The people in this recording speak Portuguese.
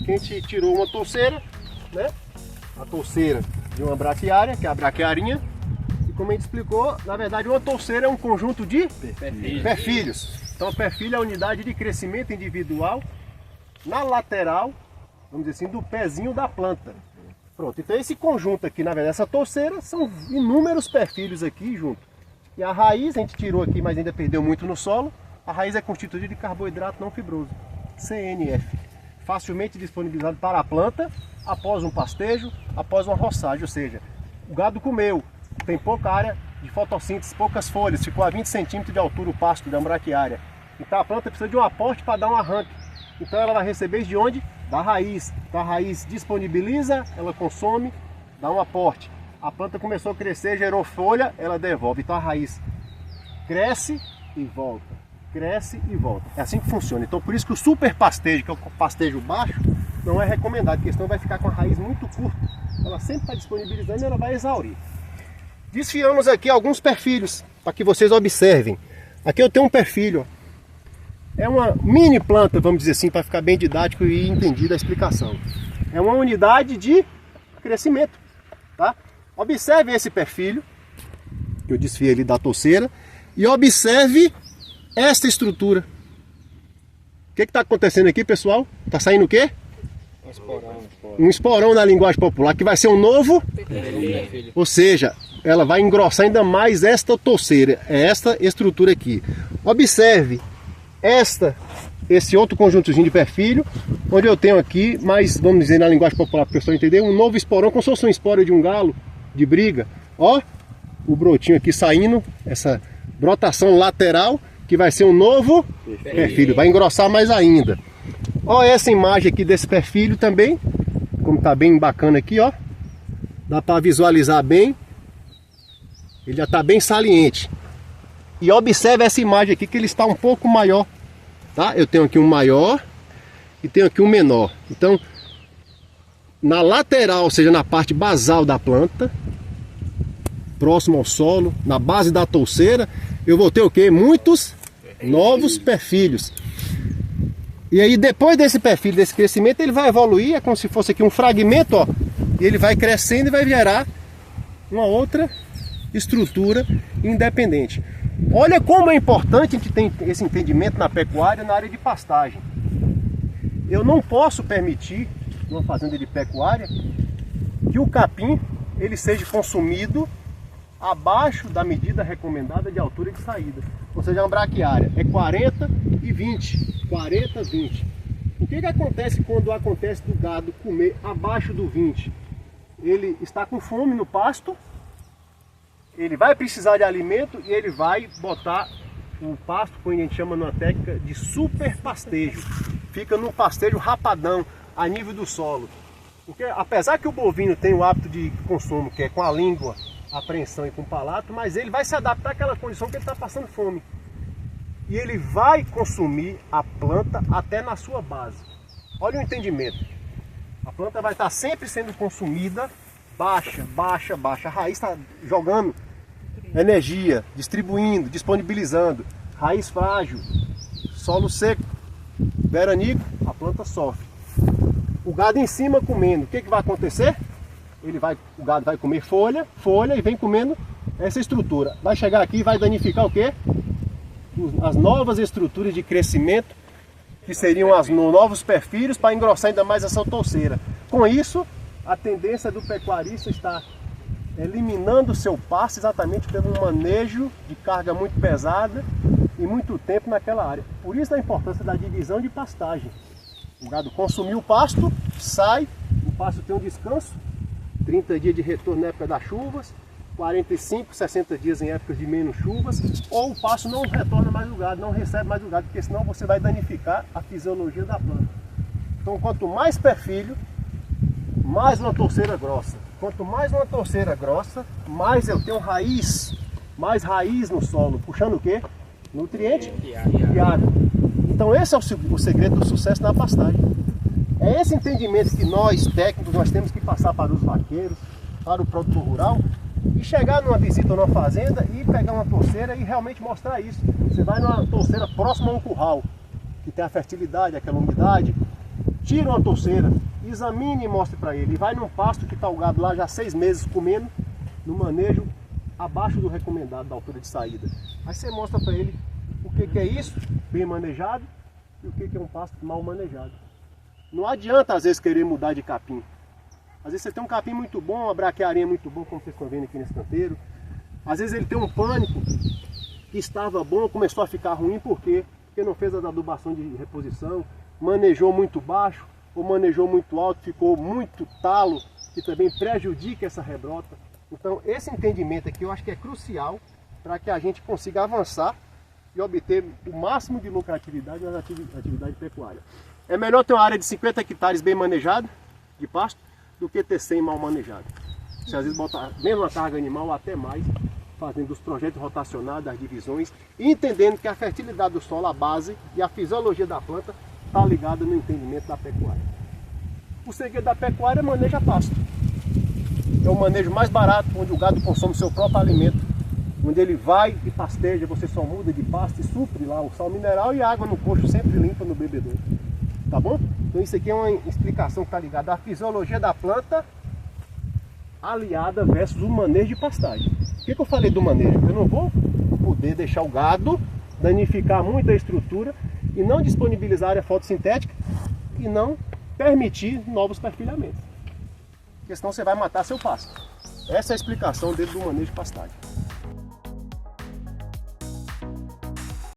Aqui a gente tirou uma touceira, né? A touceira de uma braquiária, que é a braquiarinha. E como a gente explicou, na verdade uma touceira é um conjunto de perfilhos. Então, perfilho é a unidade de crescimento individual na lateral, vamos dizer assim, do pezinho da planta. Pronto, então esse conjunto aqui, na verdade, essa touceira, são inúmeros perfilhos aqui junto. E a raiz, a gente tirou aqui, mas ainda perdeu muito no solo. A raiz é constituída de carboidrato não fibroso, CNF. Facilmente disponibilizado para a planta após um pastejo, após uma roçagem. Ou seja, o gado comeu, tem pouca área de fotossíntese, poucas folhas, ficou a 20 centímetros de altura o pasto da braquiária. Então a planta precisa de um aporte para dar um arranque. Então ela vai receber de onde? Da raiz. Então a raiz disponibiliza, ela consome, dá um aporte. A planta começou a crescer, gerou folha, ela devolve. Então a raiz cresce e volta, cresce e volta. É assim que funciona. Então por isso que o super pastejo, que é o pastejo baixo, não é recomendado, porque senão vai ficar com a raiz muito curta. Ela sempre está disponibilizando e ela vai exaurir. Desfiamos aqui alguns perfilhos, para que vocês observem. Aqui eu tenho um perfilho, ó. É uma mini planta, vamos dizer assim, para ficar bem didático e entendida a explicação. É uma unidade de crescimento, tá? Observe esse perfilho, que eu desfiei ali da touceira, e observe esta estrutura. O que está acontecendo aqui, pessoal? Está saindo o quê? Um esporão na linguagem popular, que vai ser um novo perfilho. Ou seja, ela vai engrossar ainda mais esta touceira, esta estrutura aqui. Observe esse outro conjuntozinho de perfilho, onde eu tenho aqui, mas vamos dizer na linguagem popular para o pessoal entender, um novo esporão, como se fosse uma espora de um galo de briga. Ó, o brotinho aqui saindo, essa brotação lateral, que vai ser um novo perfilho, vai engrossar mais ainda. Ó, essa imagem aqui desse perfilho também, como tá bem bacana aqui, ó, dá para visualizar bem, ele já está bem saliente. E observe essa imagem aqui, que ele está um pouco maior, tá? Eu tenho aqui um maior e tenho aqui um menor. Então, na lateral, ou seja, na parte basal da planta, próximo ao solo, na base da touceira, eu vou ter o quê? Muitos novos perfilhos. E aí, depois desse perfil, desse crescimento, ele vai evoluir, é como se fosse aqui um fragmento, ó, e ele vai crescendo e vai gerar uma outra estrutura independente. Olha como é importante a gente ter esse entendimento na pecuária, na área de pastagem. Eu não posso permitir, numa fazenda de pecuária, que o capim ele seja consumido abaixo da medida recomendada de altura de saída. Ou seja, uma braquiária é 40 e 20. 40, 20. O que acontece quando acontece do gado comer abaixo do 20? Ele está com fome no pasto, ele vai precisar de alimento e ele vai botar o pasto, como a gente chama numa técnica de super pastejo. Fica no pastejo rapadão, a nível do solo. Porque apesar que o bovino tem o hábito de consumo, que é com a língua, apreensão e com o palato, mas ele vai se adaptar àquela condição que ele está passando fome. E ele vai consumir a planta até na sua base. Olha o entendimento. A planta vai estar sempre sendo consumida baixa, baixa, baixa. A raiz está jogando energia, distribuindo, disponibilizando. Raiz frágil, solo seco, veranico, a planta sofre. O gado em cima comendo, o que vai acontecer? O gado vai comer folha e vem comendo essa estrutura. Vai chegar aqui e vai danificar o quê? As novas estruturas de crescimento, que seriam os novos perfilhos, para engrossar ainda mais essa touceira. Com isso, a tendência do pecuarista está eliminando o seu pasto exatamente pelo manejo de carga muito pesada e muito tempo naquela área. Por isso a importância da divisão de pastagem. O gado consumiu o pasto, sai, o pasto tem um descanso, 30 dias de retorno na época das chuvas, 45, 60 dias em épocas de menos chuvas, ou o pasto não retorna mais o gado, não recebe mais o gado, porque senão você vai danificar a fisiologia da planta. Então quanto mais perfilho, mais uma touceira grossa. Quanto mais uma touceira grossa, mais eu tenho mais raiz no solo, puxando o quê? Nutriente e água. Então esse é o segredo do sucesso na pastagem. É esse entendimento que nós, técnicos, nós temos que passar para os vaqueiros, para o produtor rural, e chegar numa visita numa fazenda e pegar uma touceira e realmente mostrar isso. Você vai numa touceira próxima a um curral, que tem a fertilidade, aquela umidade, tira uma touceira, examine e mostre para ele. E vai num pasto que está o gado lá já há 6 meses comendo, no manejo abaixo do recomendado da altura de saída. Aí você mostra para ele o que é isso, bem manejado, e o que é um pasto mal manejado. Não adianta às vezes querer mudar de capim. Às vezes você tem um capim muito bom, uma braquiarinha muito boa, como vocês estão vendo aqui nesse canteiro. Às vezes ele tem um pânico que estava bom, começou a ficar ruim, por quê? Porque não fez a adubação de reposição, manejou muito baixo, ou manejou muito alto, ficou muito talo, que também prejudica essa rebrota. Então esse entendimento aqui eu acho que é crucial para que a gente consiga avançar e obter o máximo de lucratividade na atividade pecuária. É melhor ter uma área de 50 hectares bem manejada, de pasto, do que ter 100 mal manejado. Você às vezes bota a mesma carga animal ou até mais, fazendo os projetos rotacionados, das divisões, e entendendo que a fertilidade do solo, a base e a fisiologia da planta está ligada no entendimento da pecuária. O segredo da pecuária é manejar pasto. É o manejo mais barato, onde o gado consome seu próprio alimento, onde ele vai e pasteja, você só muda de pasto e supre lá o sal mineral e a água no coxo sempre limpa no bebedouro. Tá bom? Então isso aqui é uma explicação que está ligada à fisiologia da planta aliada versus o manejo de pastagem. Por que eu falei do manejo? Eu não vou poder deixar o gado danificar muito a estrutura e não disponibilizar área fotossintética e não permitir novos perfilhamentos. Porque senão você vai matar seu pasto. Essa é a explicação dentro do manejo de pastagem.